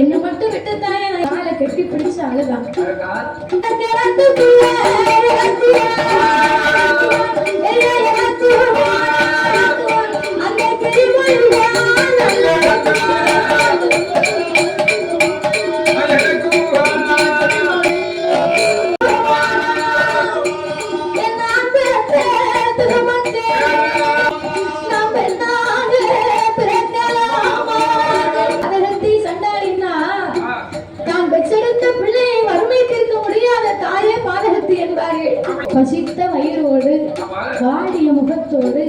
என்ன மட்டும் விட்டு தாயே காலை கட்டி பிடிச்சு அழுதான். பசித்த வயிறோடு வாடிய முகத்தோடு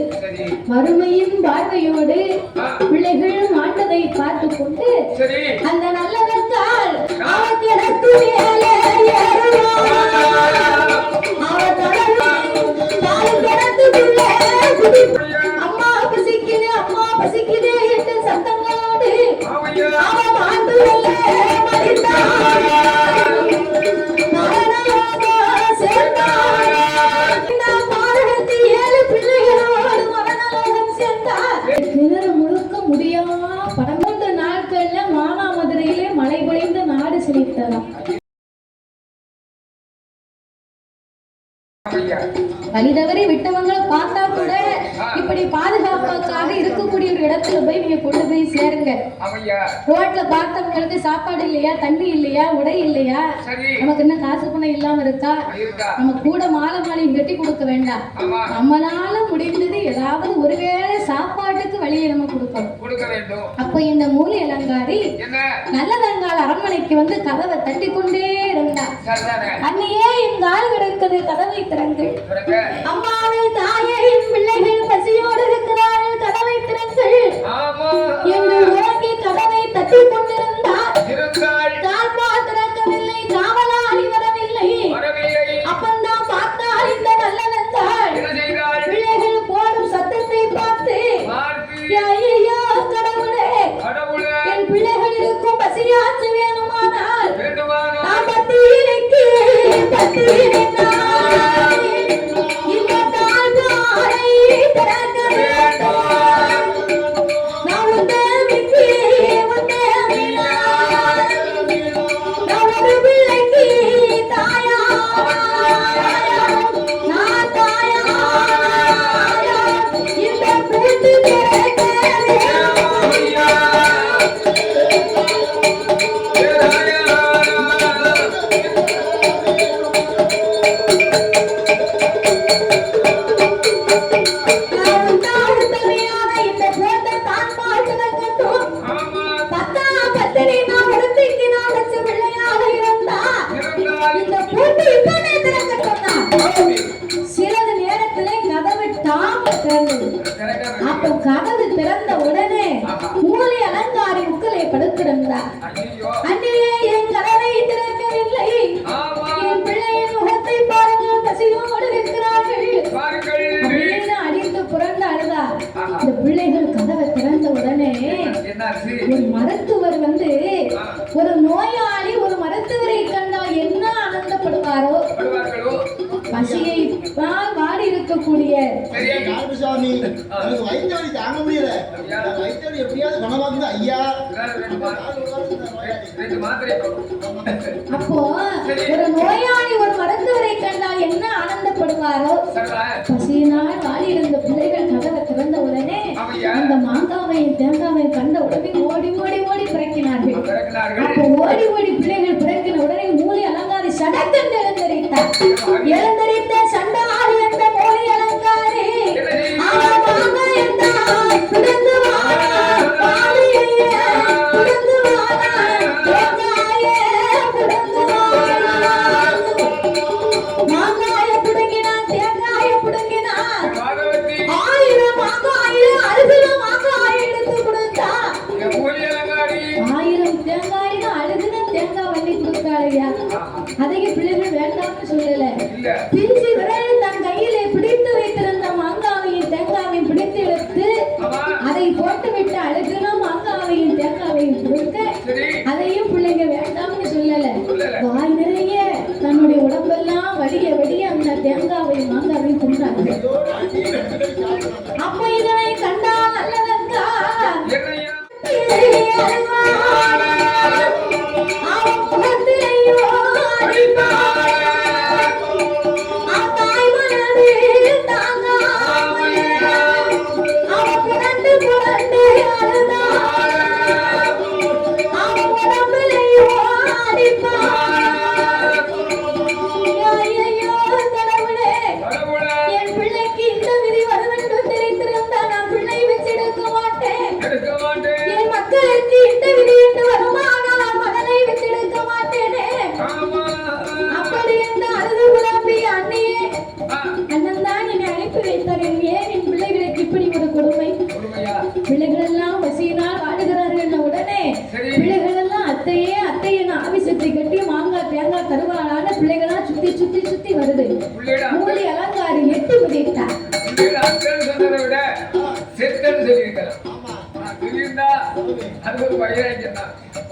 வறுமையின் பார்வையோடு பிள்ளைகள் மாண்டதை பார்த்து கொண்டு அந்த நல்லவற்றால் அம்மா பசிக்குது அம்மா பசிக்குது என்று சத்தங்களோடு அவன் மாண்டு வழி தவறி விட்டவங்களை பார்த்தா கூட இப்படி பாதுகாப்புக்காக இருக்கக்கூடிய ஒரு இடத்துல போய் நீங்க கொண்டு போய் சேருங்க. ரோட்ல பார்த்தவங்களுக்கு சாப்பாடு இல்லையா, தண்ணி இல்லையா, உடை இல்லையா, நமக்கு என்ன காசு பணம் இல்லாம இருக்கா, நம்ம கூட மாலை மாலையும் கட்டி கொடுக்க வேண்டாம். நம்மளால முடிந்தது ஏதாவது ஒருவேளை சாப்பாட்டுக்கு வழியை நம்ம கொடுக்கணும். அப்ப இந்த மூலி அலங்காரி நல்லதங்கால் அரண்மனைக்கு வந்து கதவை தட்டி கொண்டே இருந்தா. அன்னையே என் கால் கிடக்குது, கதவை திறந்து. அம்மாவை தாயே என் பிள்ளைகள் பசியோடு இருக்கிறார்கள், கதவை திறங்கள் என்று உறங்கி கதவை தட்டி கொண்டிருந்தார். தாழ்பால் திறக்கவில்லை, காவலாளி வரவில்லை. அப்பந்தான் பார்த்தால் இந்த நல்லவந்தாள் பிள்ளைகள் போடும் சத்தத்தை பார்த்து ஐயோ கடவுளே, என் பிள்ளைகள் இருக்கும் பசியாச்சு வேணுமானால் நான் பத்தியிலைக்கு கதவு திறந்த உடனே மூலி அலங்காரி உக்களை படுத்திருந்தார். அன்னையே என் கதவை திறக்கவில்லை, என் பிள்ளையின் முகத்தை பாருங்கள், பசியோடு இருக்கிறார்கள் அப்படின்னு அடித்து புரண்டு அழுதார். இந்த பிள்ளைகள் கதவை திறந்த உடனே ஒரு மருத்துவர் வந்து, ஒரு நோயாளி ஒரு மருத்துவரை கண்டால் என்ன ஆனந்தப்படுவாரோ, பசியை வாடி இருக்கக்கூடிய அப்போ ஒரு நோயாளி ஒரு மருத்துவரை கண்டால் என்ன ஆனந்தப்படுவாரோ, பசியினால் வாடி இருந்த பிள்ளைகள் கதவை திறந்த உடனே அந்த மாங்காவையும் தேங்காவையும் கண்ட உடனே ஓடி ஓடி ஓடி பிறக்கினார்கள். அப்போ ஓடி ஓடி பிள்ளைகள் பிறக்கின உடனே மூலி அலங்காரி சடக்கென்று எழுந்தரித்தார். எழுந்தரித்த சண்டாளி என்ற மூலி அலங்காரி அதையும் பிள்ளைகள் வேண்டாம்னு சொல்லல. பிரிச்சு விரல் தன் கையிலே பிடித்து வைத்திருந்த மாங்காவையும் தேங்காவையும் பிடித்து எடுத்து அதை போட்டு விட்டு அழுகணும். மாங்காவையும் தேங்காவையும் கொடுக்க அதையும் பிள்ளைங்க வேண்டாம்னு சொல்லல. வாய் நிறைய தன்னுடைய உடம்பெல்லாம் வடிய வடிய அந்த தேங்காவையும் மாங்காவையும் கொண்டாங்க. அப்ப இதனை கண்டா நல்லதங்கா அவன் முகத்திலேயோ அடிப்பான் தாய் மனது தாங்காமல் அவன் புரண்டு புரண்டு அழுதான் அவன் உடம்பிலேயோ அடிப்பான் ஐயையோ கடவுளே என் பிள்ளைக்கு இந்த விதி வரும் என்று தெரிந்திருந்தா நான் பிள்ளை வச்செடுக்க மாட்டேன் என் மக்களுக்கு இந்த விதி என்று வருமானால் மகனை வச்செடுக்க மாட்டேனே அப்படி என்று அழுது புலம்பி அண்ணியே அண்ணன் தான் என்னை அனுப்பி வைத்தார் ஏன் என் பிள்ளைகளுக்கு இப்படி ஒரு கொடுமை பிள்ளைகள் எல்லாம் பசியினால் வாடுகிறார்கள் உடனே பிள்ளைகள் எல்லாம் அத்தையே அத்தையின் ஆபிசத்தை கட்டி மாங்காய் தேங்காய் தருவாளான பிள்ளைகளா சுத்தி சுத்தி சுத்தி வருது மூலி அலங்காரி எட்டு குதித்தார்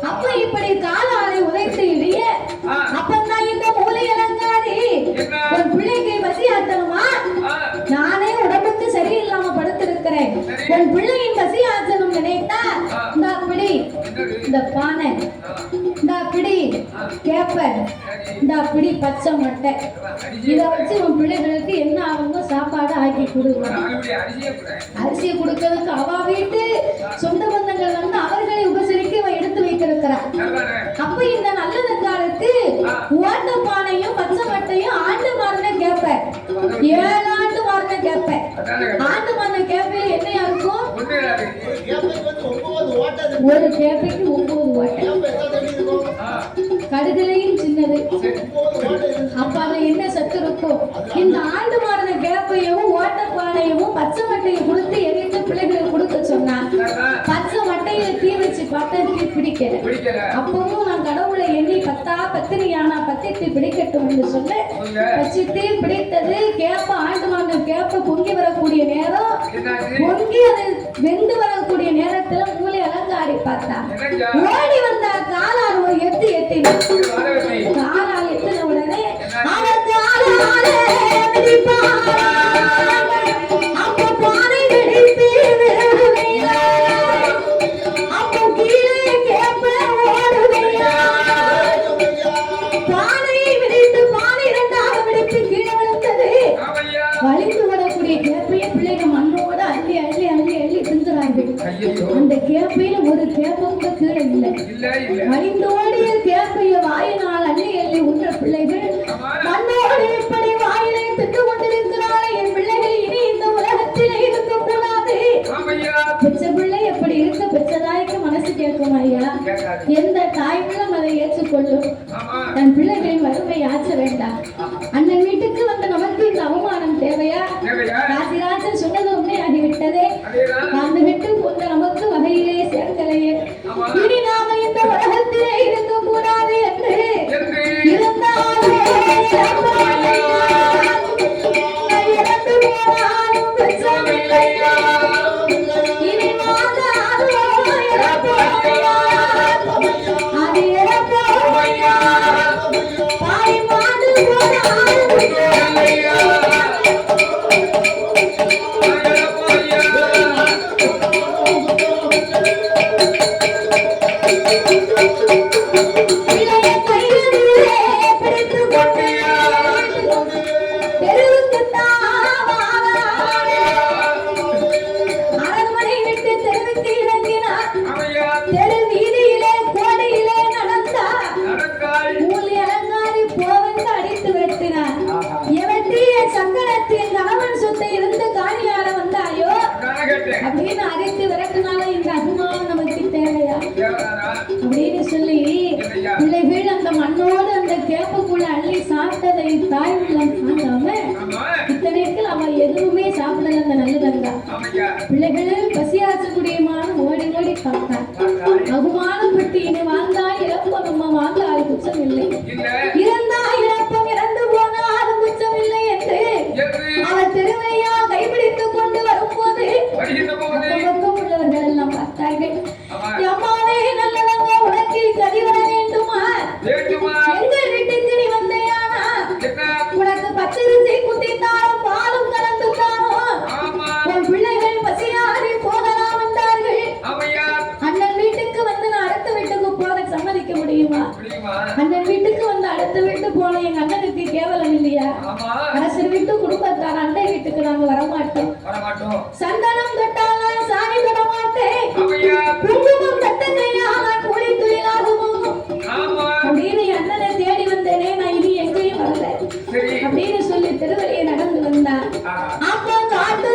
அப்ப இப்படி காலாலை உதைத்து இடைய அப்பந்தான் இந்த மூலை அலங்காரி உன் பிள்ளைக்கு பசியாத்தணுமா நானே உடம்புக்கு சரியில்லாம படுத்திருக்கிறேன் உன் பிள்ளையின் பசியாத்தணும் நினைத்தா இந்த பிடி இந்த பானை இந்த பிடி கேப்ப இந்த பிடி பச்சை மட்டை இத வச்சு உன் பிள்ளைகளுக்கு என்ன ஆகுங்க சாப்பாடு ஆக்கி கொடுக்கணும் அரிசியை கொடுக்கறதுக்கு அவ வீட்டு சொந்த பந்தங்கள் வந்து அவர்களை உபசரிக்க எடுத்து வைத்திருக்கிறார் அப்ப இந்த நல்லதங்காலுக்கு ஓட்ட பானையும் பச்சை மட்டையும் ஆண்டு மாறின கேப்ப 7 ஆண்டு மாறின கேப்ப ஆண்டு மாறின கேப்பையில என்னையா இருக்கும் ஒரு கேப்பைக்கு 9 ஓட்டை கடுதலையும் சின்னது அப்ப அதுல என்ன சத்து இருக்கும் இந்த ஆண்டு மாறின கேப்பையும் ஓட்ட பானையும் பச்சை மட்டையும் கொடுத்து எரிந்து பிள்ளைகளுக்கு கொடுக்க சொன்னா பச்சை மட்டையில தீ வச்சு பார்த்தா தீ பிடிக்கல அப்பவும் நான் கடவுளை எண்ணி பத்தினியானா பத்திட்டு பிடிக்கட்டும் என்று சொல்ல வச்சு தீ பிடித்தது கேப்ப ஆண்டு மாறின கேப்ப பொங்கி வரக்கூடிய நேரம் பொங்கி அது வெந்து வரக்கூடிய நேரத்துல மூளை அலங்காரி பார்த்தா ஓடி வந்த காலால் ஒரு எட்டு காலால் எத்தின உடனே அவருக்கு அப்ப பானை வெடித்து அப்ப கீழே கேப்ப ஓடுவையா பானையை வெடித்து பானை 2ஆக வெடித்து கீழே விழுந்தது வலிந்து வரக்கூடிய கேப்பைய பிள்ளைங்க மண்ணோட அள்ளி அள்ளி அள்ளி அள்ளி தின்றார்கள் அந்த கேப்பையில ஒரு கேப்ப கூட கீழே இல்லை வலிந்தோடிய கேப்பைய வாயினால் அள்ளி அள்ளி உன்ற பிள்ளைகள் மண்ணோடு இப்படி வாயிலை திட்டு கொண்டிருக்கிறாள் என் பிள்ளைகள் இனி இந்த உலகத்திலே இருக்கக்கூடாது பெற்ற பிள்ளை எப்படி இருக்க பெற்றதாய்க்கு மனசு கேட்கும் ஐயா எந்த தாய்களும் அதை ஏற்றுக்கொள்ளும் தன் பிள்ளைகளின் வறுமை ஆற்ற வேண்டாம் அண்ணன் வீட்டுக்கு வந்த நமக்கு இந்த அவமானம் தேவையா ராசிராஜன் சொன்னது உண்மையாகிவிட்டதே அந்த விட்டு போன்ற நமக்கு வகையிலே சேர்க்கலையே இனி நாம இந்த உலகத்திலே இருக்க கூடாது என்று இருந்தாலும் இனி அது இறப்போ பாய் மாடு அப்படின்னு அரைத்து விரட்டினால இந்த அபிமானம் நமக்கு தேவையா அப்படின்னு சொல்லி பிள்ளைகள் அந்த மண்ணோடு அந்த கேப்புக்குள்ள அள்ளி சாப்பிட்டதை தாய் உள்ளம் தாங்காம இத்தனைக்கு அவ எதுவுமே சாப்பிடல அந்த நல்லதங்கா பிள்ளைகள் பசியாற்றக்கூடியமான ஓடி ஓடி பார்த்தார் அவமானப்பட்டு இனி வாழ்ந்தால் இழப்பம் நம்ம வாழ்ந்தால் குற்றம் இல்லை இறந்தா இழப்பம் இறந்து போனால் குற்றம் இல்லை என்று அவர் திருவையா கைப்பிடித்துக் கொண்டு வரும்போது உள்ளவர்கள் எல்லாம் பார்த்தார்கள் அம்மாவே நல்லதங்க உனக்கு கதி வர வேண்டுமா எங்கள் வீட்டுக்கு நீ வந்தையானா உனக்கு பச்சரிசி குத்தித்தாலும் பாலும் கலந்து தானும் உன் பிள்ளைகள் பசியாறி போகலாம் வந்தார்கள் அண்ணன் வீட்டுக்கு வந்து நான் அடுத்த வீட்டுக்கு போற பிடிக்குமா? அந்த வீட்டுக்கு வந்து அடுத்த வீட்டு போன எங்க அண்ணனுக்கு கேவலம் இல்லையா? அரசர் வீட்டு குடும்பத்தார் அண்டை வீட்டுக்கு நாங்க வரமாட்டோம். சந்தனம் தொட்டாலும் சாமி தொட மாட்டேன், குங்குமம் தட்டங்கையால் கூலி தொழிலாகுமோ அப்படின்னு அண்ணனை தேடி வந்தேனே, நான் இனி எங்கேயும் வரல அப்படின்னு சொல்லி திருவழியை நடந்து வந்தான். அப்ப காட்டு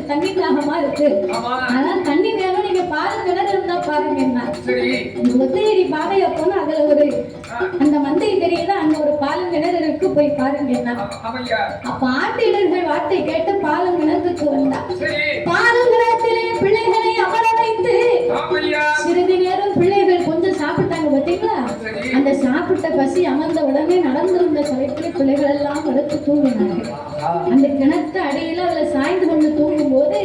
தண்ணி தாகமா இருக்கு, அதான் தண்ணி வேணும், நீங்க பாலும் கிணறு இருந்தா பாருங்க. ஒத்தையடி பாதைய போனா அதுல ஒரு அந்த மந்தை தெரியுது, அங்க ஒரு பாலும் கிணறு இருக்கு, போய் பாருங்க. அப்ப ஆட்டு இடர்கள் வார்த்தை கேட்டு பாலும் கிணத்துக்கு வந்தா. பாலும் கிணத்திலே பிள்ளைகளை அமர வைத்து சிறிது நேரம் பிள்ளைகள் கொஞ்சம் சாப்பிட்டாங்க பார்த்தீங்களா, அந்த சாப்பிட்ட பசி அமர்ந்த உடனே நடந்திருந்த கலைப்பிலே பிள்ளைகள் எல்லாம் படுத்து தூங்கினார்கள். அந்த கிணத்து அடியில அதுல சாய்ந்து கொண்டு தூங்கும் போது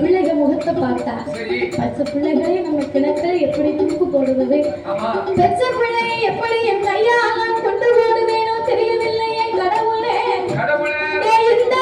பிள்ளைகள் முகத்தை பார்த்தா, பச்சை பிள்ளைகளை நம்ம கிணத்துல எப்படி தூக்கு போடுவது, பச்சை பிள்ளையை எப்படி என் கையால் கொண்டு போடுவேனோ தெரியவில்லை. என் கடவுளே இந்த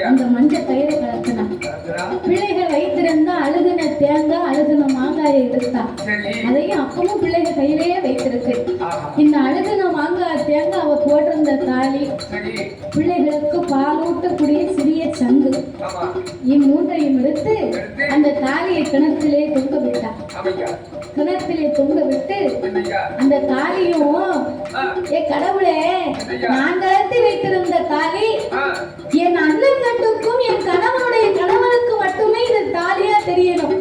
அந்த மஞ்சள் கயிறு கலக்கினான். பிள்ளைகள் வைத்திருந்த அழுகுன தேங்காய் அழுகுன மாங்காயை எடுத்தா, அதையும் அப்பவும் பிள்ளைகள் கையிலேயே வைத்திருக்கு. இந்த அழுகுன மாங்காய் தேங்காய் அவ போட்டிருந்த தாலி, பிள்ளைகளுக்கு பாலூட்டக்கூடிய சிறிய சங்கு, இம்மூன்றையும் எடுத்து அந்த தாலியை கிணத்திலே தொங்க விட்டான். கிணத்திலே தொங்க விட்டு அந்த தாலியும், ஏ கடவுளே, நான் கலத்தி வைத்திருந்த தாலி என் அண்ணன் கட்டுக்கும் என் கணவனுடைய கணவனுக்கு மட்டுமே இது தாலியா தெரியணும்,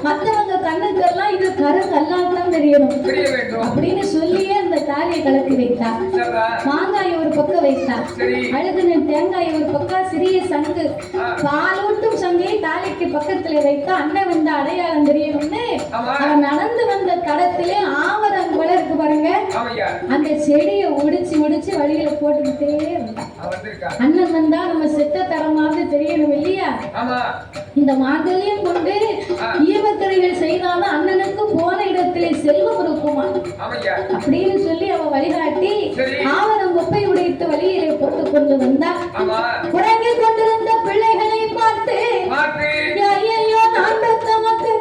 மற்றவங்க கண்ணுக்கெல்லாம் இது கருங்கல்லாம் தான் தெரியணும் அப்படின்னு சொல்லியே அந்த தாலியை கலத்தி வைத்தார். மாங்காய் ஒரு பக்கம் வைத்தார், அழுகுன தேங்காய் ஒரு பக்கம், சிறிய சங்கு பாலூட்டும் சங்கை தாலிக்கு பக்கத்துல வைத்தா அண்ணன் வந்த அடையாளம் தெரியணும்னு அவன் நடந்து வந்த தடத்திலே ஆவரம் வளர்க்கு பாருங்க, அந்த செடியை ஒடிச்சு ஒடிச்சு வழியில போட்டுக்கிட்டே இருந்தான். அண்ணன் வந்தா நம்ம செத்த தரமாவது தெரியணும் இல்லையா? இந்த மாங்கல்யம் கொண்டு ஈமக்கரைகள் செய்தாலும் அண்ணனுக்கு போன இடத்திலே செல்வம் இருக்குமா அப்படின்னு சொல்லி அவ வழிகாட்டி ஆவரம் குப்பை உடைத்து வழியிலே போட்டு கொண்டு வந்தா. உறங்கி கொண்டிருந்த பிள்ளைகளை பார்த்து, ஐயோ நான் பெற்ற மக்கள்,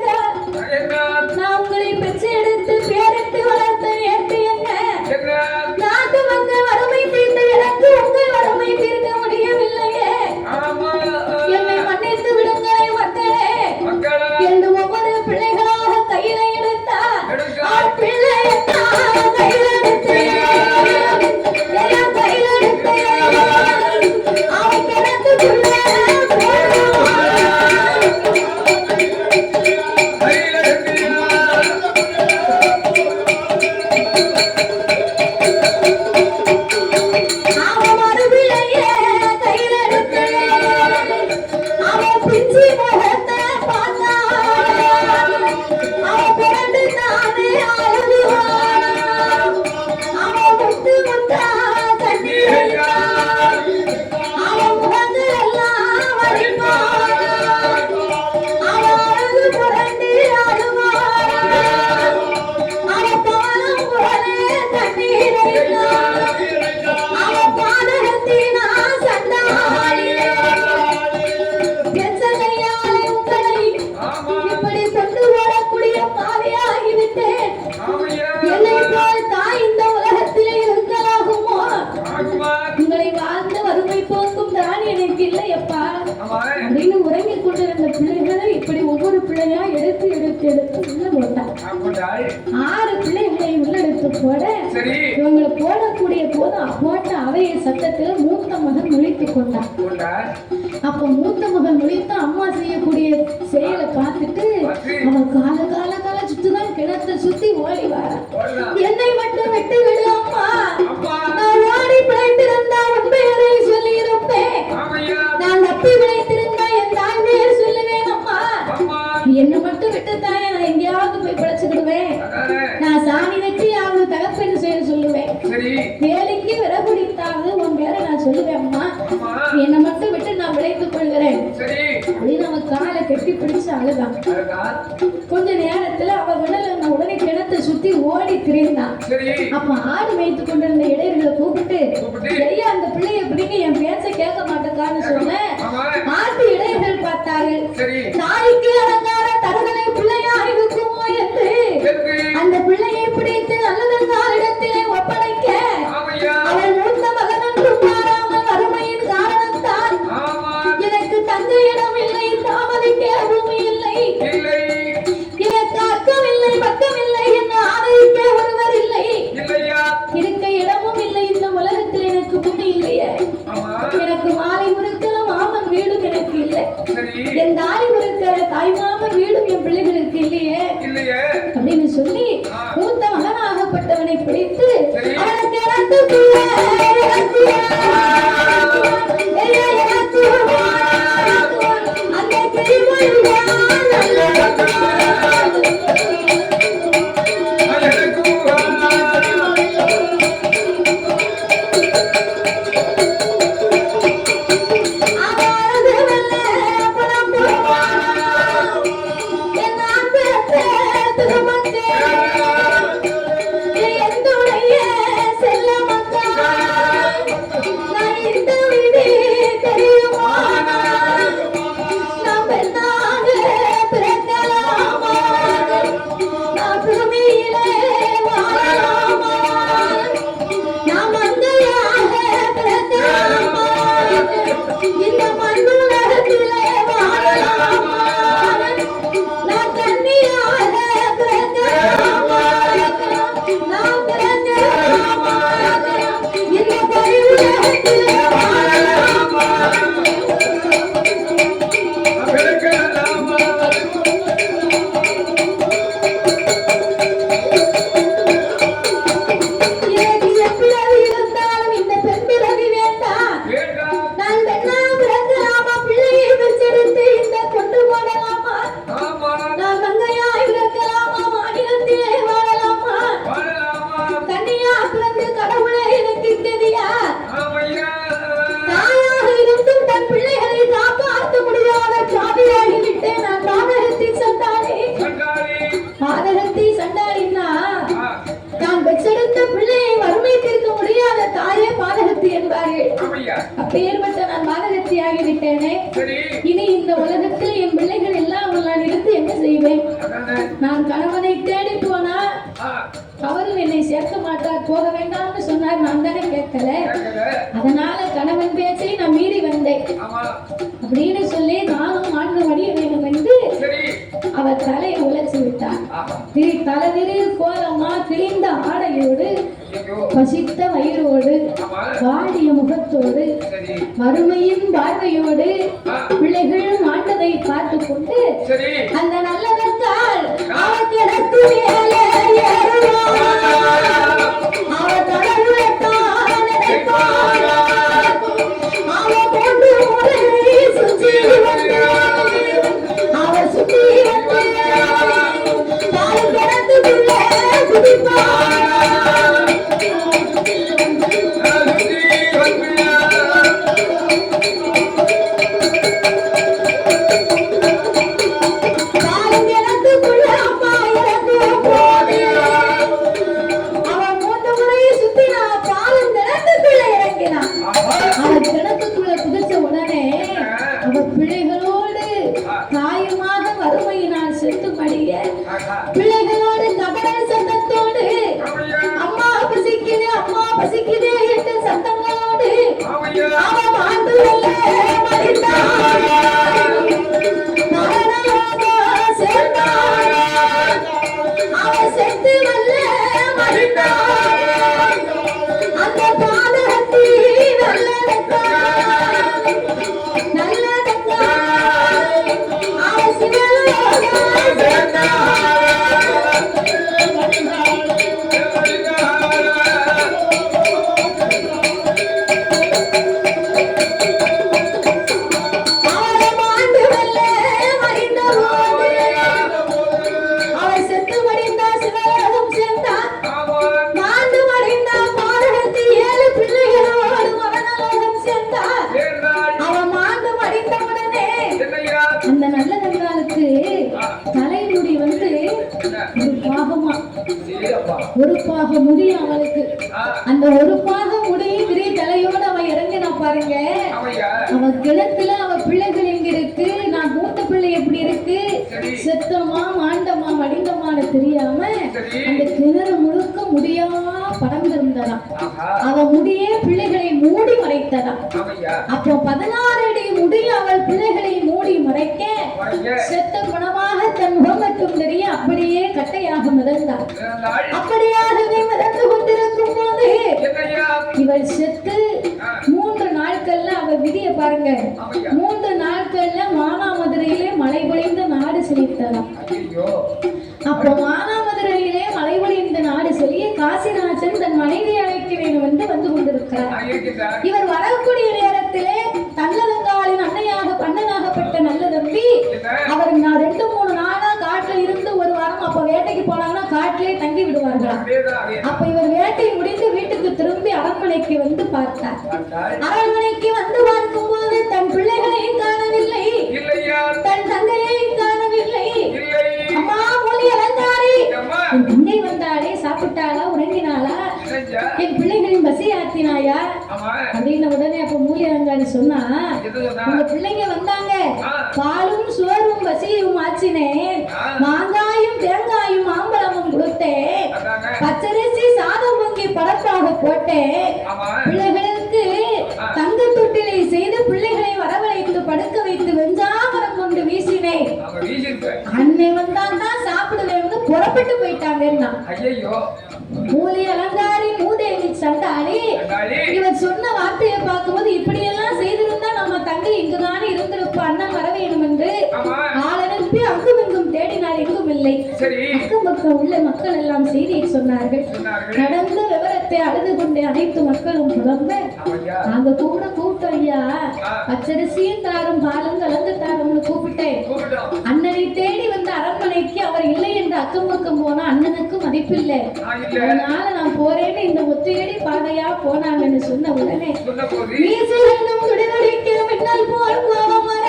நான் உங்களை பெற்று எடுத்து பேரிட்டு வளர்த்த ஏற்று என்ன நாட்டு மக்கள் வறுமை தீர்த்த எனக்கு உங்கள் வறுமை தீர்க்க முடியவில்லையே, என்னை மன்னித்து விடுங்களே மக்களே என்று ஒவ்வொரு பிள்ளைகளாக கையில எடுத்தார். பிள்ளை கையில எடுத்து அவன் கிணத்துக்குள்ள பிஞ்சி முகத்தை பார்த்தா அவ பிறந்து தானே அழுவானா அவ முத்து முத்தா கண்ணீர் அவ முகங்கள் எல்லாம் வடிப்பானா அவ அழகு புரண்டு அழுவானா அவ பாலம் போலே தண்ணீர் அவ பாதகத்தினா சண்டாளியே எச்சகையாலே உங்களை இப்படி கொண்டு வரக்கூடிய பாதையாகிவிட்டேன் என்னை போல் தாய் இந்த உலகத்திலே இருக்கலாகுமோ உங்களை வாழ்ந்த வறுமை போக்கும் தான் எனக்கு இல்லையப்பா அப்படின்னு உறங்கிக் கொண்டிருந்த பிள்ளைகளை இப்படி ஒவ்வொரு பிள்ளையா எடுத்து எடுத்து எடுத்து உள்ள போட்டார் 6 பிள்ளைகளை உள்ளெடுத்து போட இவங்களை போடக்கூடிய போது போட்ட அவைய சத்தத்துல மூத்த மகன் முழித்துக் கொண்டார் அப்ப மூத்த மகன் முழித்து அம்மா செய்யக்கூடிய செயலை பார்த்துட்டு அவன் கால கால கால சுத்துதான் கிணத்தை சுத்தி ஓடி வர என்னை மட்டும் விட்டு விடு அம்மா நான் ஓடி பிழைத்திருந்தா உன் பெயரை சொல்லி இருப்பேன் நான் தப்பி பிழைத்திருந்தா என் தாய் பெயர் சொல்லுவேன் அம்மா என்னை மட்டும் விட்டு தாயே நான் எங்கேயாவது போய் பிழைச்சுக்கிடுவேன் நான் சாணி வச்சு அவங்க தகப்பன் செய்ய சொல்லுவேன் வேலைக்கு விறகுடித்தாவது உன் பேரை நான் சொல்லுவேன் அம்மா என்னை மட்டும் விட்டு நான் விளைத்துக் கொள்கிறேன் அப்படின்னு அவன் காலை கட்டி பிடிச்சு அழுதான் கொஞ்ச நேரத்துல அவ விடல உடனே கிணத்தை சுத்தி ஓடி திரிந்தான் அப்ப ஆடு மேய்த்து கொண்டிருந்த இடையர்களை கூப்பிட்டு ஐயா அந்த பிள்ளைய எப்படிங்க என் பேச்ச கேட்க மாட்டேக்கான்னு சொன்ன ஆட்டு இடையர்கள் பார்த்தார்கள் நாய்க்கு அலங்கார தருதலை பிள்ளையா இருக்குமோ என்று அந்த பிள்ளையை பிடித்து நல்லதங்கால் இடத்திலே ஒப்படைக்க அவள் மூத்த மகன் என்று பாராமல் வறுமையின் காரணத்தால் எனக்கு தந்தையிடம் இல்லை தாமதிக்க பூமி இல்லை எனக்கு அக்கமில்லை பக்கமில்லை என்று ஆதரிக்க ஒருவர் இல்லை இருக்க இடமும் இல்லை இந்த உலகத்தில் எனக்கு பூமி இல்லையே எனக்கு மாலை முறுக்கலும் மாமன் வீடும் எனக்கு இல்லை என் தாய் முறுக்கிற தாய் மாமன் வீடும் என் பிள்ளைகளுக்கு இல்லையே அப்படின்னு சொல்லி மூத்த மகனாகப்பட்டவனை பிடித்து அவனுக்கு அந்த அப்பேற்பட்ட நான் மாதகத்தி ஆகிவிட்டேனே. இனி இந்த உலகத்தில் என் பிள்ளைகள் எல்லாம் நான் எடுத்து என்ன செய்வேன்? நான் கணவனை தேடி போனா அவரும் என்னை சேர்க்க மாட்டார், போக வேண்டாம்னு சொன்னார். நான் தானே கேட்கல, அதனால கணவன் பேச்சை நான் மீறி வந்தேன் அப்படின்னு சொல்லி நானும் மாற்று வடிய வேண்டும் என்று அவர் தலையை உழைச்சு விட்டார். தலைவிரி கோலமா கிழிந்த ஆடையோடு பசித்த வயிறோடு வாடிய முகத்தோடு வறுமையின் பார்வையோடு பிள்ளைகள் மாண்டதை பார்த்து கொண்டு அந்த நல்லவர்கள் அவர் கிடக்கு மேலே அவர் கடவுளைத்தான் நினைப்பார். அவர் கொண்டு முறையை சுற்றி வந்தார். தாயுமாக வறுமையினால் செத்து மடிய பிள்ளைகளோடு கபடல் சத்தத்தோடு அம்மா பசிக்குது அம்மா பசிக்குது என்று சத்தங்களோடு அவன் ஆண்டு அவன் செத்து வல்ல அந்த பாதகத்தி நல்லதக்கா நல்லதக்கா அவன் சிவலோக ஒரு பாக முடி அவளுக்கு அந்த ஒரு பாக முடிய விரி தலையோட அவ இறங்கினா பாருங்க. அவ கிணத்துல அவ பிள்ளைகள் எங்க இருக்கு, நான் மூத்த பிள்ளை எப்படி இருக்கு, செத்தமா மாண்டமா மடிந்தமான்னு தெரியாம அந்த கிணறு முழுக்க முடியா படர்ந்திருந்ததாம். அவ முடியே பிள்ளைகளை மூடி மறைத்ததாம். அப்போ 16 அடி முடி அவள் பிள்ளைகளை மூடி மறைக்க செத்த குணமாக தன் முகம் மட்டும் தெரிய அப்படியே கட்டையாக மிதந்தாள். அப்படியாகவே மிதந்து கொண்டிருக்கும் போது இவள் செத்து 3 நாட்கள்ல அவ விதிய பாருங்க. 3 நாட்கள்ல மானாமதுரையிலே மழை பொழிந்த நாடு செழித்ததாம். அப்போ மானாமதுரையிலே மழை பொழிந்த நாடு செழிய காசிராஜன் தன் மனைவி அழைக்க வேண்டும் என்று வந்து கொண்டிருக்கிறார். இவர் வரக்கூடிய நேரத்திலே நல்லதங்காலின் அண்ணனாகப்பட்ட நல்ல தம்பி அவர் 2-3 நாளா காட்டுல இருந்து ஒரு வாரம் அப்ப வேட்டைக்கு போனாங்கன்னா காட்டிலே தங்கி விடுவார்களாம். அப்ப இவர் வேட்டை முடிந்து வீட்டுக்கு திரும்பி அரண்மனைக்கு வந்து பார்த்தார். அரண்மனைக்கு வந்து பார்க்கும் போது தன் பிள்ளைகளையும் காணவில்லை, தன் தங்கையையும் காணவில்லை. அம்மா மொழி அலங்காரி, என் தங்கை வந்தாளே, சாப்பிட்டாளா, உறங்கினாளா, என் பிள்ளைகளின் பசி ஆத்தினாயா அப்படின்னு உடனே அப்ப மூலி அலங்காரி சொன்னா, உங்க பிள்ளைங்க வந்தாங்க, பாலும் சோறும் பசியும் ஆச்சினேன், மாங்காயும் தேங்காயும் மாம்பழமும் கொடுத்தேன், பச்சரிசி சாதம் பொங்கி பழத்தாக போட்டேன், பிள்ளைகளுக்கு தங்க தொட்டிலை செய்து பிள்ளைகளை வரவழைத்து படுக்க வைத்து வெஞ்சாமரம் கொண்டு வீசினேன். அன்னை வந்தான் தான் சாப்பிடுவேன் புறப்பட்டு போயிட்டாங்கன்னா மூலி அலங்காரி மூதேவி சண்டாளி இவர் சொன்ன வார்த்தையை பார்க்கும்போது இப்படி எல்லாம் செய்திருந்தா நம்ம தங்கை இங்குதானே இருந்திருப்ப, அண்ணன் வர வேண்டும் என்று ஆள் அனுப்பி அங்கும் இங்கும் தேடினார். எங்கும் இல்லை. அக்கம் பக்கம் உள்ள மக்கள் எல்லாம் செய்தியை சொன்னார்கள். நடந்த விவரத்தை அழுது கொண்டே அனைத்து மக்களும் புலம்ப, நாங்க கூட கூப்பிட்டோம் ஐயா, பச்சரிசியும் தாரும் பாலும் கலந்து தாரும்னு கூப்பிட்டேன். அண்ணனை தேடி வந்த அரண்மனைக்கு அவர் இல்லை என்று அக்கம் பக்கம் போனா அண்ணனுக்கு மதிப்பில்லை, அதனால நான் போறேன்னு இந்த ஒத்தையடி பாதையா போனாங்கன்னு சொன்ன உடனே வீசுகளும் விடுதலைக்கு மின்னல் போல் கோபம் வர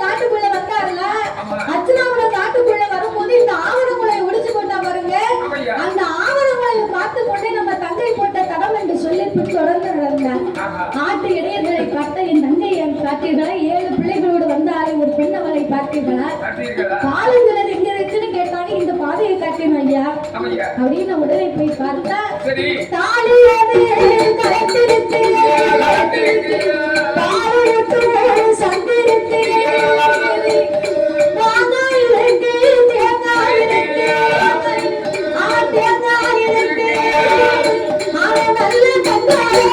காட்டுக்குள்ள வந்தாருல, அர்ச்சனாவோட காட்டுக்குள்ள வரும்போது இந்த ஆவணங்களை ஒடிச்சு போட்டா பாருங்க. அந்த ஆவணங்களை பார்த்து கொண்டே நம்ம தங்கை போட்ட தடம் என்று சொல்லி தொடர்ந்து நடந்தார். ஆட்டு இடையர்களை பார்த்த என் தங்கை பார்த்தீர்களா, 7 பிள்ளைகளோடு வந்தாலே ஒரு பெண் அவளை பார்த்தீர்களா, பாலுங்கிறது எங்க இருக்குன்னு கேட்டாங்க. இந்த பாதையை காட்டின ஐயா அப்படின்னு உடனே போய் பார்த்தா தாலியது கலைத்திருக்கு, பாலுக்கு சந்திருக்கு, மாங்காய் இருக்கு, தேங்காய் இருக்கு, தேங்காய் இருக்கு, அவன் நல்ல கங்காய்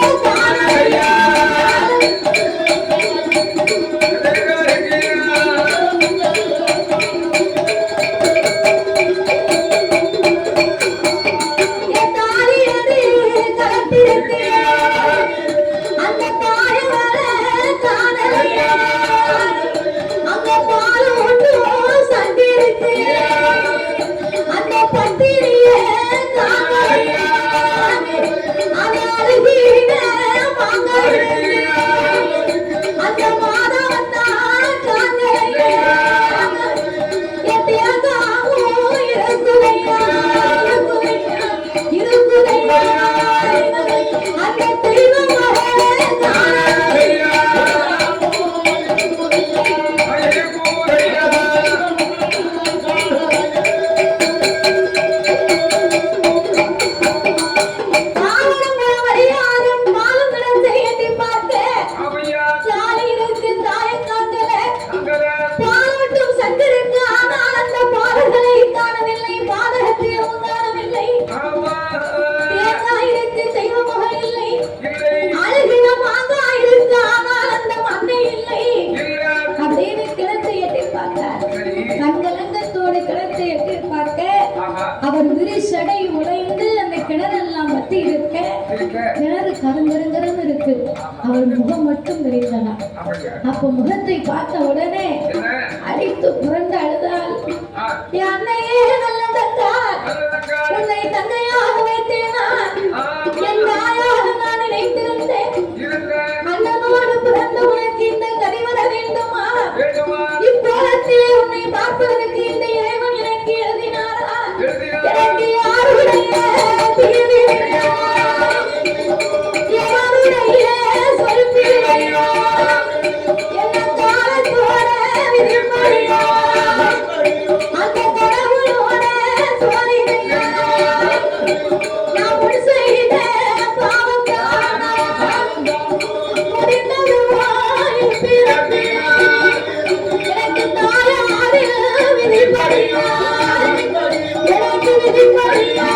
அவர் விரிசடை உடைந்து அந்த கிணறெல்லாம் பத்தி இருக்க கிணறு கருங்கருங்கருன்னு இருக்கு. அவர் முகம் மட்டும் தெரிந்ததா. அப்ப முகத்தை பார்த்த உடனே அடித்து புரண்டு அழுதாள். என் அன்னையே நல்ல தங்காள், உன்னை தங்கையாக வைத்தேனா, என் தாயாக நான் நினைத்திருந்தேன். அண்ணனோடு பிறந்த உனக்கு இந்த கதி வர வேண்டுமா? இப்போலத்திலே உன்னை பார்ப்பதற்கு இந்த இறைவன் எனக்கு எழுதினாரா? எனக்கு யாருடைய தீவிரையா, யாருடைய சொல்பிழையா, என்ன காலத்தோட விதிப்படியா, அந்த கடவுளோட சோதனையா, நான் முன் செய்த பாவம் தானா, முடிந்தது வாயில் பிறப்பியா, எனக்கு தாயாரில் விதிப்படியா, எனக்கு விதிப்படியா,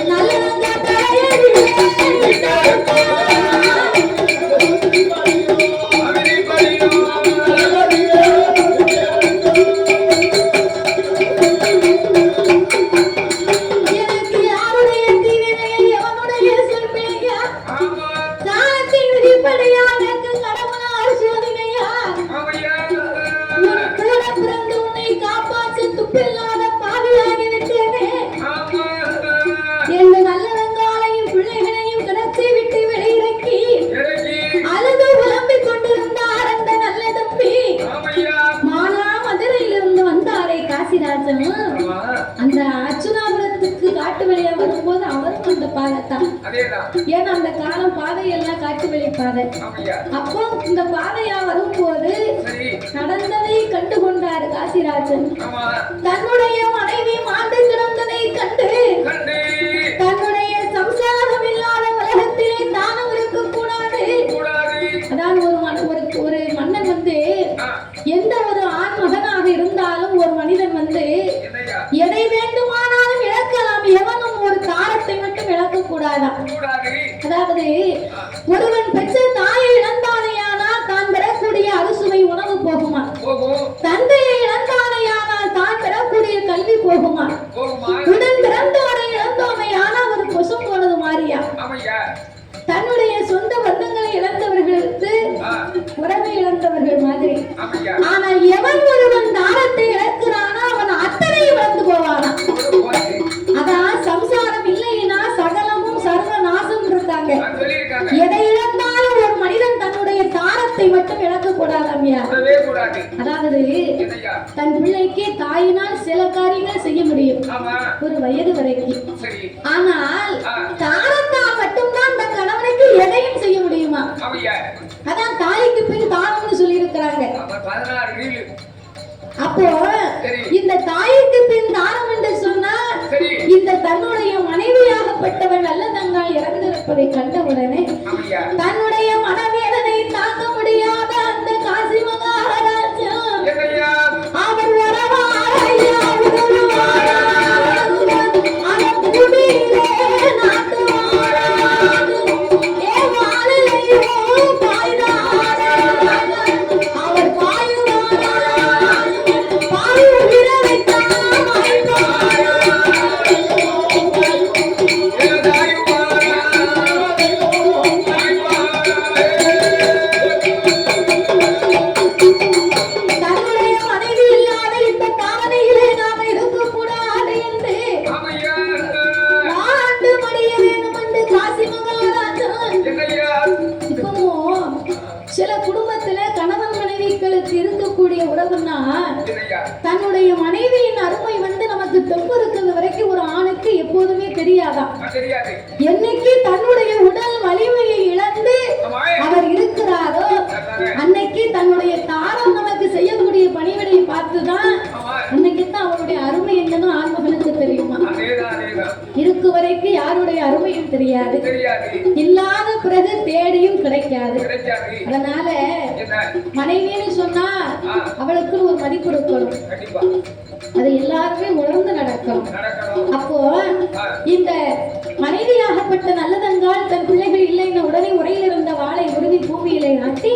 நல்லவங்க தலையடியே எனக்கு யாருடைய தீவினையை எவனுடைய சொல்பிழையா, காலத்தின் விதிப்படியா, எனக்கு கடவுளால் சோதனையா, உன் கூட பிறந்து உன்னை காப்பாற்ற துப்பில்லாத பாவியாகி விட்டேனே. எந்த நல்ல வெங்காலையும் பிள்ளைகளையும் கிணத்தை விட்டு வெளியிறக்கி அழுது புலம்பிக் கொண்டிருந்தார் அந்த நல்ல தம்பி. மானா மதுரையிலிருந்து வந்தாரே காசிராஜன், அந்த அச்சுனாபுரத்துக்கு காட்டு வழியா வரும்போது அவரும் அந்த பாதைத்தான். ஏன்னா அந்த காலம் பாதையெல்லாம் காட்டு வழி பாதை. அப்போ இந்த பாதையா வரும்போது நடந்ததை கண்டு கொண்டாரு காசிராஜன். தன்னுடைய மனைவி மாண்டு கிடந்ததை கண்டு தன்னுடைய சம்சாரம் இல்லாத உலகத்திலே தானம் இருக்கக்கூடாது. அதான் ஒரு மன்னன் வந்து எந்த ஒரு ஆண் மகனாக இருந்தாலும் ஒரு மனிதன் வந்து எதை வேண்டுமானாலும் இழக்கலாம், எவனும் ஒரு தாரத்தை மட்டும் இழக்க கூடாதான். அதாவது ஒருவன் பெற்ற தாயை இழந்தானையானால் தான் பெறக்கூடிய அறுசுவை உணவு போகுமா, தந்தையை இழந்தானையானால் தான் பெறக்கூடிய கல்வி போகுமா, உடன் பிறந்தோரை இழந்தோமையானால் ஒரு கொசும் போனது மாறியா. தன்னுடைய சொந்த பந்தங்களை இழந்தவர்களுக்கு உறவை இழந்தவர்கள் மாதிரி. ஆனால் எவன் ஒருவன் தாரத்தை இழக்கிறானா அவன் அத்தனையும் இழந்து போவானா. அதான் சம்சாரம் இல்லைன்னா சகலமும் சர்வ நாசம் இருக்காங்க. எதை இழந்தாலும் ஒரு மனிதன் தன்னுடைய தாரத்தை மட்டும் இழக்க கூடாதாமியா. அதாவது தன் பிள்ளைக்கு தாயினால் சில காரியங்கள் செய்ய முடியும் ஒரு வயது வரைக்கும். ஆனால் தாரத்தால் மட்டும்தான் அந்த கணவனுக்கு எதையும் செய்ய முடியுமா. அதான் தாய்க்கு பின் தாரம்னு சொல்லி இருக்கிறாங்க. அப்போ இந்த தாய்க்கு பின் தாரம் என்று சொன்னா இந்த தன்னுடைய மனைவியாகப்பட்டவள் நல்ல தங்கால் இறந்திருப்பதை கண்டவுடனே தன்னுடைய மனவேதனை தாங்க முடியாத அந்த காசி மகாராஜா அவர் வரவாரையா உதவுவாரா, அவர் பூமியிலே நாட்டுவாரா, ஏ வாழையோ பாய்தாரா, அவர் பாயுவாரா, பாயு விரலைத்தான் மாய்வாரா, தன்னுடைய மனைவி இல்லாத இந்த தாவணையிலே நாம இருக்கக்கூடாது என்று ஆண்டு மடிய வேணும் என்று காசி மகாராஜன். இப்பவும் சில குடும்பத்துல கணவன் மனைவிகளுக்கு இருக்கக்கூடிய உறவுன்னா தன்னுடைய மனைவியின் அருமை வந்து நமக்கு தெம்பு இருக்கிறது வரைக்கும் ஒரு ஆணுக்கு எப்போதுமே தெரியாதான். என்னைக்கு தன்னுடைய உடல் வலிமையை இழந்து அவர் இருக்கிறாரோ அன்னைக்கு தன்னுடைய தாரம் நமக்கு செய்யக்கூடிய பணிவிடையை பார்த்துதான் அன்னைக்குத்தான் அவருடைய அருமை என்னன்னு ஆண்மகனுக்கு தெரியுமா. இருக்கு வரைக்கும் யாருடைய அருமையும் தெரியாது, இல்லாத பிறகு தேடியும் கிடைக்காது. அதனால மனைவின்னு சொன்னா அவளுக்கு ஒரு மதிப்பு இருக்கணும், அது எல்லாருமே உணர்ந்து நடக்கணும். அப்போ இந்த மனைவியாகப்பட்ட நல்லதங்கால் தன் பிள்ளைகள் இல்லை உடனே உரையில் இருந்த வாளை உருவி பூமியிலே நாட்டி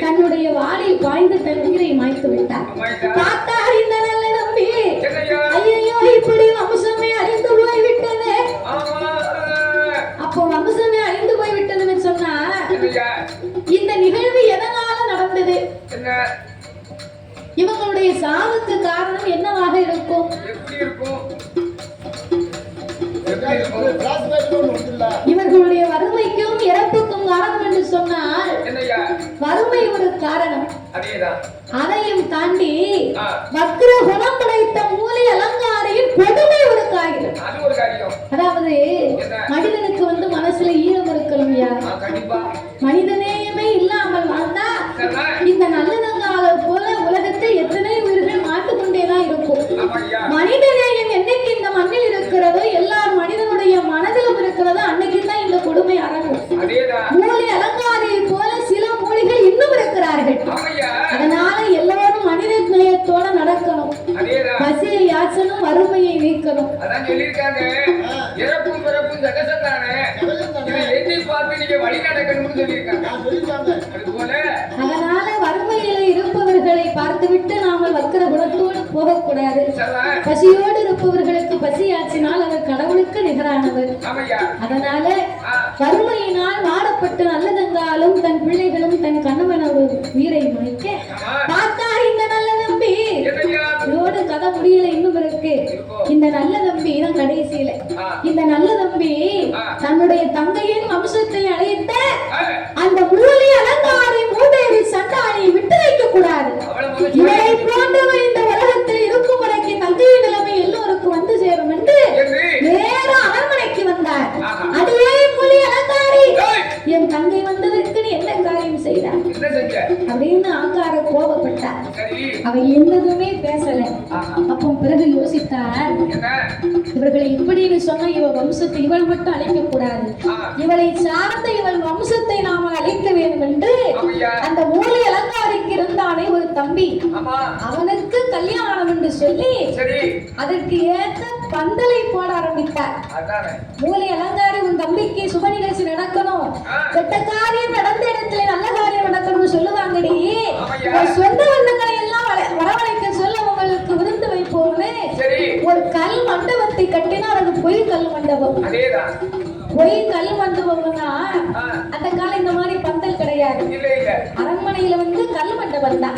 தன்னுடைய வாளில் பாய்ந்து தன் உயிரை மாய்த்து விட்டார். பார்த்தார் இந்த நல்ல நம்பி, ஐயோ இப்படி வம்சமே இவர்களுடைய வறுமைக்கும் இறப்புக்கும் காரணம் என்று சொன்னால் வறுமை ஒரு காரணம். அதையும் தாண்டி வக்ர குணம் படைத்த மூலை அலங்காரியின் கொடுமை ஒரு காரியம். அதாவது மனிதனுக்கு மனசுல ஈரம் இருக்கணும்யா. மனிதநேயமே இல்லாமல் வாழ்ந்தா இந்த நல்லதங்கால போல உலகத்தில் எத்தனை உயிர்கள் மாட்டு கொண்டேதான் இருக்கும். மனிதநேயம் என்னைக்கு இந்த மண்ணில் இருக்கிறதோ எல்லார் மனிதனுடைய மனதிலும் இருக்கிறதோ அன்னைக்கு தான் இந்த கொடுமை அரங்கும். மூலை அலங்காரியை போல சில மூலிகள் இன்னும் இருக்கிறார்கள். அதனால எல்லாரும் மனித நேயத்தோட நடக்கணும். பசியை யாச்சனும் வறுமையை நீக்கணும். அதனால வறுமையில இருப்பவர்களை பார்த்துவிட்டு நாம வக்கிர குணத்தோடு போகக்கூடாது. பசியோடு இருப்பவர்களுக்கு பசி ஆச்சினால் அவர் கடவுளுக்கு நிகரானவர். அதனால வறுமையினால் வாடப்பட்டு நல்லதங்காலும் தன் பிள்ளைகளும் தன் கணவனோடு உயிரை மறைக்க பார்த்தார் இந்த நல்ல தம்பி. இதோடு கதை முடியல, இன்னும் இருக்கு. இந்த நல்ல தம்பி தான் கடைசியில. இந்த நல்ல தம்பி தன்னுடைய தங்கையின் வம்சத்தை அழைத்த அந்த மூலி அலங்காரி மூதேவி சண்டாளி விட்டு வைக்க கூடாது. இவரை போன்றவர் இந்த உலகத்தில் இருக்கும் வரைக்கும் தங்கையின் நிலைமை எல்லோருக்கும் வந்து சேரும் என்று நேர அரண்மனைக்கு வந்தார். அதே மூலி அலங்காரி என் தங்கை வந்ததற்கு நீ என்ன காரியம் செய்தார் அப்படின்னு ஆங்கார கோபப்பட்டார். அவ எந்ததுமே பேசல. அப்போ பிறகு யோசித்தார், இவர்களை இப்படின்னு சொன்னா இவ வம்சத்தை இவள் மட்டும் அழிக்க கூடாது, இவளை சார்ந்த இவள் வம்சத்தை நாம அழிக்க வேண்டும் என்று அந்த மூலி அலங்காரிக்கு இருந்தானே ஒரு தம்பி, அவனுக்கு கல்யாணம் என்று சொல்லி அதற்கு ஏற்ற பந்தலை போட ஆரம்பித்தார். மூலி அலங்காரி உன் தம்பிக்கு சுப நிகழ்ச்சி நடக்கணும், கெட்ட காரியம் நடந்த இடத்துல நல்ல காரியம் நடக்கணும்னு சொல்லுவாங்கடி. சொந்த பந்தங்களை எல்லாம் வரவழைக்க சொல்ல உங்களுக்கு விருந்து வைப்போம்னு ஒரு கல் மண்டபத்தை கட்டினார். அது பொய் கல் மண்டபம். பொய் கல் மண்டபம்னா அந்த காலம் இந்த மாதிரி பந்தல் கிடையாது. அரண்மனையில கல் மண்டபம் தான்.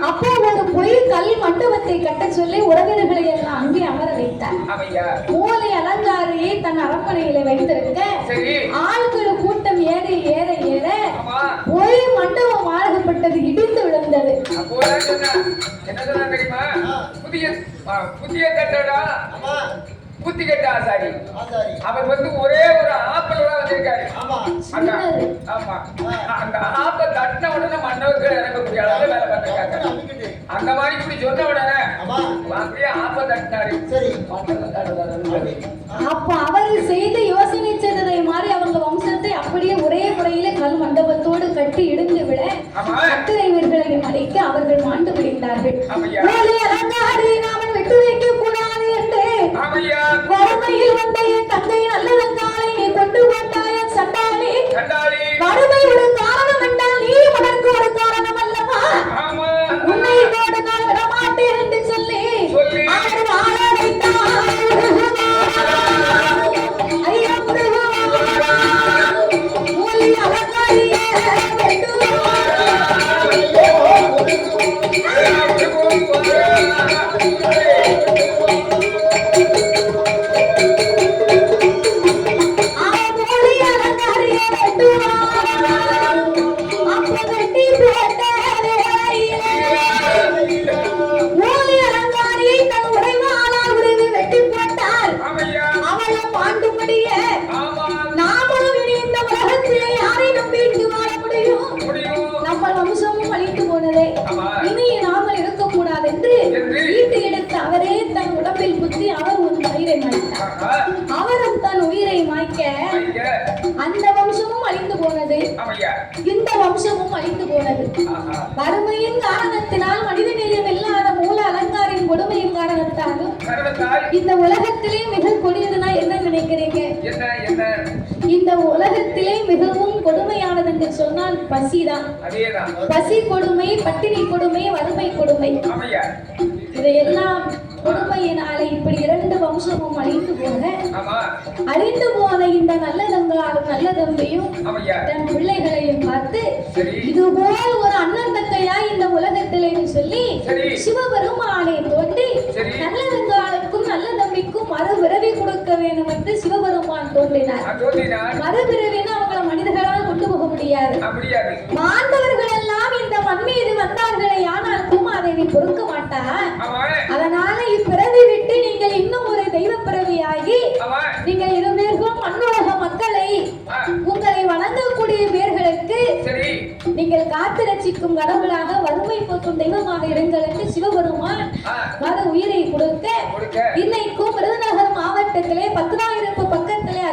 அப்போ ஒரு பொய் கல் மண்டபத்தை கட்ட சொல்லி உறவினர்களை எல்லாம் அங்கே அமர வைத்தார். மூலை அலங்காரியை தன் அரண்மனையில வைத்திருக்க ஆட்கள் கூட்டம் ஏற ஏற ஏற பொய் மண்டபம் ஆழப்பட்டது, இடிந்து விழுந்தது. புதிய கட்டடா புத்தி கட்ட ஆசாரி அவர் ஒரே ஒரு ஆப்பிள் தான் வந்திருக்காரு. ஆமா, அந்த ஆப்பை தட்டின உடனே மண்டபத்துல இறங்கக்கூடிய அளவு வேலை பண்ணிருக்காங்க. அந்த மாதிரி இப்படி சொன்ன உடனே அப்படியே ஆப்பை தட்டினாரு. அப்ப அவர் செய்து யோசனை செய்ததை மாதிரி அவங்க வம்சத்தை அப்படியே ஒரே முறையில கல் மண்டபத்தோடு கட்டி இடிந்து விட அத்திரைவர்களையும் அழைக்க அவர்கள் மாண்டு விடுகிறார்கள். நாம விட்டு வைக்க கூடாது என்று வறுமையில் வந்த என் தந்தை நல்லதங்காலை நீ கொண்டு வந்தாய சண்டாளி. வறுமை ஒரு காரணம் என்றால் நீ உனக்கு ஒரு காரணம் அல்லவா? உன்னை இதோடு நான் விடமாட்டேன் என்று சொல்லி அவர் வாழ வைத்தார். ஐயா மூலி அலங்காரியே அவரும் தன் உயிரை மாய்க்க அந்த வம்சமும் அழிந்து போனது, இந்த வம்சமும் அழிந்து போனது. வறுமையின் காரணத்தினால் மனித நேயம் இல்லாத மூல அலங்காரின் கொடுமையின் காரணத்தாலும் இந்த உலகத்திலே மிக கொடியதுன்னா என்ன நினைக்கிறீங்க? இந்த உலகத்திலே மிகவும் கொடுமையானது என்று சொன்னால் பசிதான். பசி கொடுமை, பட்டினி கொடுமை, வறுமை கொடுமை, இதையெல்லாம் கொடுமையினாலே இப்படி இரண்டு வம்சமும் அழிந்து போன இந்த நல்லதங்காலும் நல்ல தம்பியும் தன் பிள்ளைகளையும் பார்த்து இதுபோல் ஒரு அண்ணன் தங்கையா இந்த உலகத்திலே சொல்லி சிவபெருமானை தோன்றி நல்லதங்காலுக்கும் நல்ல தம்பிக்கும் மறுபிறவி கொடுக்க வேண்டும் என்று சிவபெருமான் பகவான் தோன்றினார். மறுபிறவின்னு அவங்கள மனிதர்களால் கொண்டு போக முடியாது. மாண்டவர்கள் எல்லாம் இந்த மண் மீது வந்தார்களே, ஆனால் பூமாதேவி பொறுக்க மாட்டார். அதனால இப்பிறவி விட்டு நீங்கள் இன்னும் ஒரு தெய்வ பிறவியாகி நீங்கள் இருவர்களும் மண்ணுலக மக்களை உங்களை வணங்கக்கூடிய பேர்களுக்கு நீங்கள் காத்து ரட்சிக்கும் கடவுளாக வறுமை போக்கும் தெய்வமாக இருங்கள் என்று சிவபெருமான் மத உயிரை கொடுக்க இன்னைக்கும் விருதுநகர் மாவட்டத்திலே 10,000 பக்கத்திலே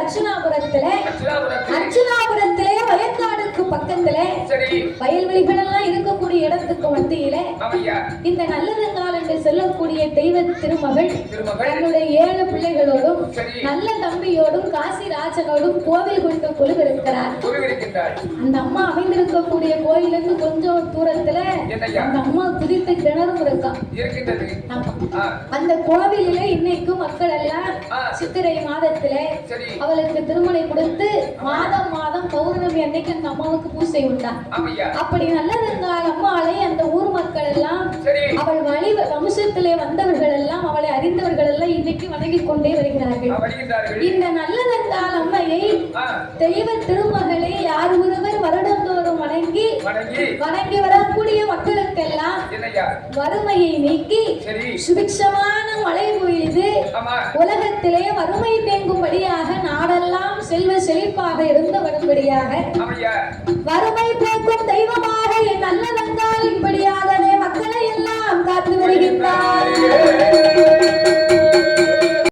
அர்ச்சுனாபுரத்திலே வயக்காடுக்கு பக்கத்திலே வயல்வெளிகள் எல்லாம் இருக்கக்கூடிய இடத்துக்கு மத்தியிலே இந்த நல்லதங்கால் என்று சொல்லக்கூடிய தெய்வ திருமகள் தன்னுடைய 7 பிள்ளைகளோடும் நல்ல தம்பியோடும் காசிராஜனோடும் கோவில் கொண்டு கொலுவிருக்கிறார். அந்த அம்மா அமைந்திருக்கக்கூடிய கோயிலிருந்து கொஞ்சம் தூரத்துல அந்த அம்மா குதித்த கிணறும் இருக்கான். அந்த கோவிலிலே இன்னைக்கும் மக்கள் எல்லாம் சித்திரை மாதத்திலே அவளுக்கு திருமணை கொடுத்து மாதம் மாதம் பௌர்ணமி அன்னைக்கு அந்த அம்மாவுக்கு பூசை உண்டா. அப்படி நல்லதங்கால் அம்மாளை அந்த ஊர் மக்கள் எல்லாம் அவள் வழி வம்சத்திலே வந்தவர்கள் எல்லாம் அவளை அறிந்தவர்கள் எல்லாம் இன்னைக்கு வணங்கி கொண்டே வருகிறார்கள். இந்த நல்லதங்கால் அம்மையை தெய்வ திருமகளை யார் ஒருவர் வருடந்தோறும் வணங்கி வரக்கூடிய மக்களுக்கெல்லாம் வறுமையை நீக்கி சுபிக்ஷமான மழை பொய்து உலகத்திலே வறுமை தேங்கும்படியாக நாடெல்லாம் செல்வ செழிப்பாக இருந்து வரும்படியாக வறுமை போக்கும் தெய்வமாக என் நல்லதங்கால்